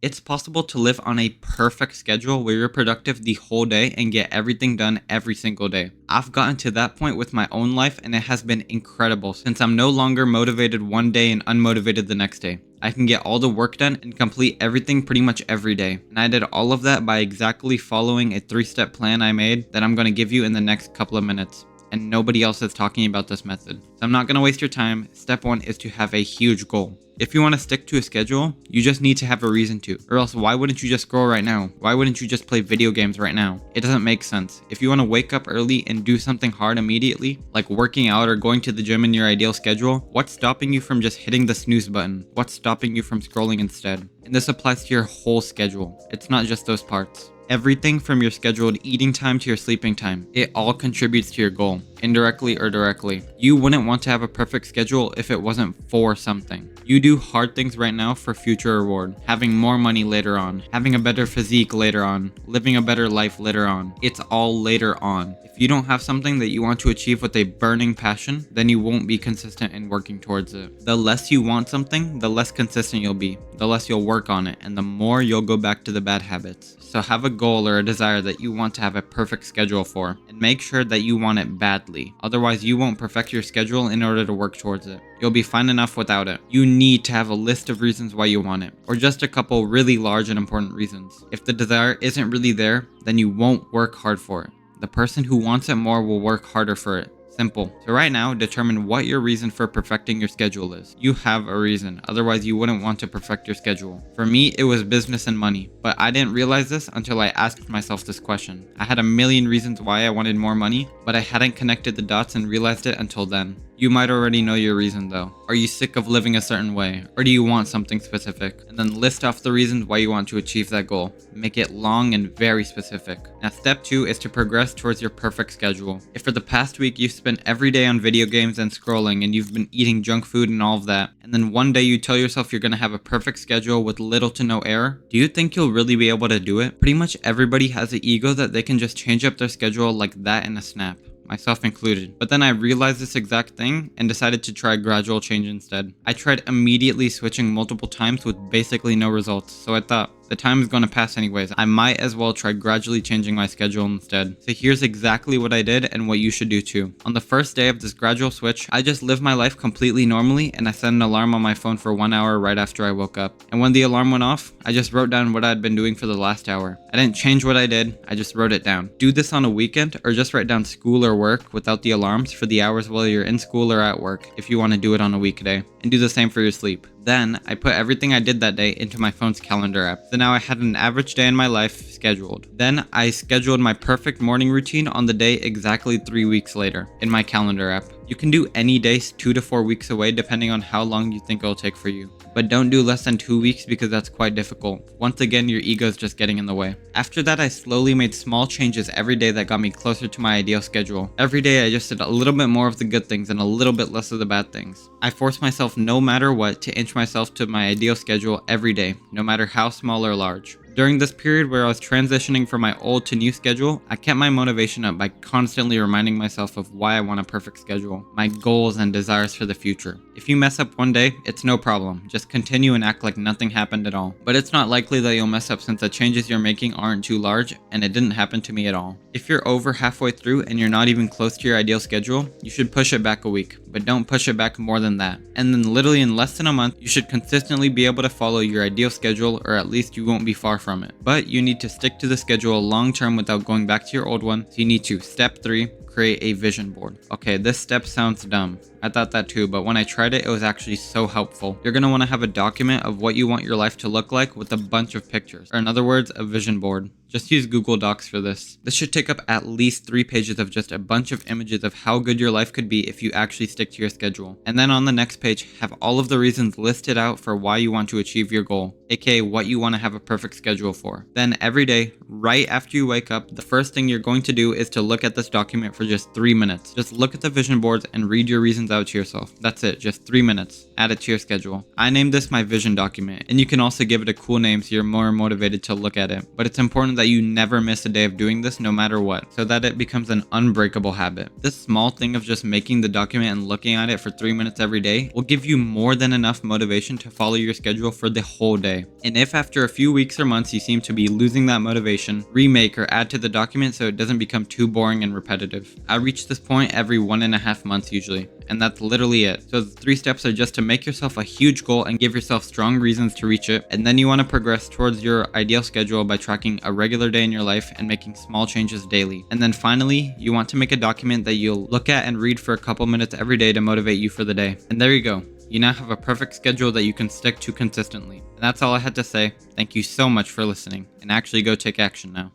It's possible to live on a perfect schedule where you're productive the whole day and get everything done every single day. I've gotten to that point with my own life and it has been incredible since I'm no longer motivated one day and unmotivated the next day. I can get all the work done and complete everything pretty much every day. And I did all of that by exactly following a 3-step plan I made that I'm going to give you in the next couple of minutes. And nobody else is talking about this method. So I'm not going to waste your time. Step 1 is to have a huge goal. If you want to stick to a schedule, you just need to have a reason to. Or else why wouldn't you just scroll right now? Why wouldn't you just play video games right now? It doesn't make sense. If you want to wake up early and do something hard immediately, like working out or going to the gym in your ideal schedule, what's stopping you from just hitting the snooze button? What's stopping you from scrolling instead? And this applies to your whole schedule. It's not just those parts. Everything from your scheduled eating time to your sleeping time, it all contributes to your goal, indirectly or directly. You wouldn't want to have a perfect schedule if it wasn't for something. You do hard things right now for future reward, having more money later on, having a better physique later on, living a better life later on. It's all later on. If you don't have something that you want to achieve with a burning passion, then you won't be consistent in working towards it. The less you want something, the less consistent you'll be, the less you'll work on it, and the more you'll go back to the bad habits. So have a goal or a desire that you want to have a perfect schedule for, and make sure that you want it badly. Otherwise, you won't perfect your schedule in order to work towards it. You'll be fine enough without it. You need to have a list of reasons why you want it, or just a couple really large and important reasons. If the desire isn't really there, then you won't work hard for it. The person who wants it more will work harder for it. Simple. So right now, determine what your reason for perfecting your schedule is. You have a reason, otherwise you wouldn't want to perfect your schedule. For me, it was business and money, but I didn't realize this until I asked myself this question. I had a million reasons why I wanted more money, but I hadn't connected the dots and realized it until then. You might already know your reason though. Are you sick of living a certain way? Or do you want something specific? And then list off the reasons why you want to achieve that goal. Make it long and very specific. Now step 2 is to progress towards your perfect schedule. If for the past week you've spent every day on video games and scrolling and you've been eating junk food and all of that, and then one day you tell yourself you're going to have a perfect schedule with little to no error, do you think you'll really be able to do it? Pretty much everybody has an ego that they can just change up their schedule like that in a snap, myself included. But then I realized this exact thing and decided to try gradual change instead. I tried immediately switching multiple times with basically no results, so I thought, the time is going to pass anyways. I might as well try gradually changing my schedule instead. So here's exactly what I did and what you should do too. On the first day of this gradual switch, I just lived my life completely normally and I set an alarm on my phone for 1 hour right after I woke up. And when the alarm went off, I just wrote down what I had been doing for the last hour. I didn't change what I did, I just wrote it down. Do this on a weekend or just write down school or work without the alarms for the hours while you're in school or at work if you want to do it on a weekday. And do the same for your sleep. Then, I put everything I did that day into my phone's calendar app. So now I had an average day in my life scheduled. Then, I scheduled my perfect morning routine on the day exactly 3 weeks later in my calendar app. You can do any days 2 to 4 weeks away depending on how long you think it'll take for you. But don't do less than 2 weeks because that's quite difficult. Once again, your ego is just getting in the way. After that, I slowly made small changes every day that got me closer to my ideal schedule. Every day, I just did a little bit more of the good things and a little bit less of the bad things. I forced myself no matter what to inch myself to my ideal schedule every day, no matter how small or large. During this period where I was transitioning from my old to new schedule, I kept my motivation up by constantly reminding myself of why I want a perfect schedule, my goals and desires for the future. If you mess up one day, it's no problem. Just continue and act like nothing happened at all. But it's not likely that you'll mess up since the changes you're making aren't too large, and it didn't happen to me at all. If you're over halfway through and you're not even close to your ideal schedule, you should push it back a week, but don't push it back more than that. And then literally in less than a month, you should consistently be able to follow your ideal schedule, or at least you won't be far from it. But you need to stick to the schedule long term without going back to your old one. So you need to, step 3, create a vision board. Okay, this step sounds dumb. I thought that too, but when I tried it, it was actually so helpful. You're going to want to have a document of what you want your life to look like with a bunch of pictures, or in other words, a vision board. Just use Google Docs for this. This should take up at least 3 pages of just a bunch of images of how good your life could be if you actually stick to your schedule. And then on the next page, have all of the reasons listed out for why you want to achieve your goal, aka what you want to have a perfect schedule for. Then every day, right after you wake up, the first thing you're going to do is to look at this document for just 3 minutes. Just look at the vision boards and read your reasons out to yourself. That's it, just 3 minutes. Add it to your schedule. I named this my vision document, and you can also give it a cool name so you're more motivated to look at it. But it's important that you never miss a day of doing this no matter what, so that it becomes an unbreakable habit. This small thing of just making the document and looking at it for 3 minutes every day will give you more than enough motivation to follow your schedule for the whole day. And if after a few weeks or months you seem to be losing that motivation, remake or add to the document so it doesn't become too boring and repetitive. I reach this point every 1.5 months usually, and that's literally it. So the 3 steps are just to make yourself a huge goal and give yourself strong reasons to reach it, and then you want to progress towards your ideal schedule by tracking a regular day in your life and making small changes daily. And then finally, you want to make a document that you'll look at and read for a couple minutes every day to motivate you for the day. And there you go. You now have a perfect schedule that you can stick to consistently. And that's all I had to say. Thank you so much for listening, and actually go take action now.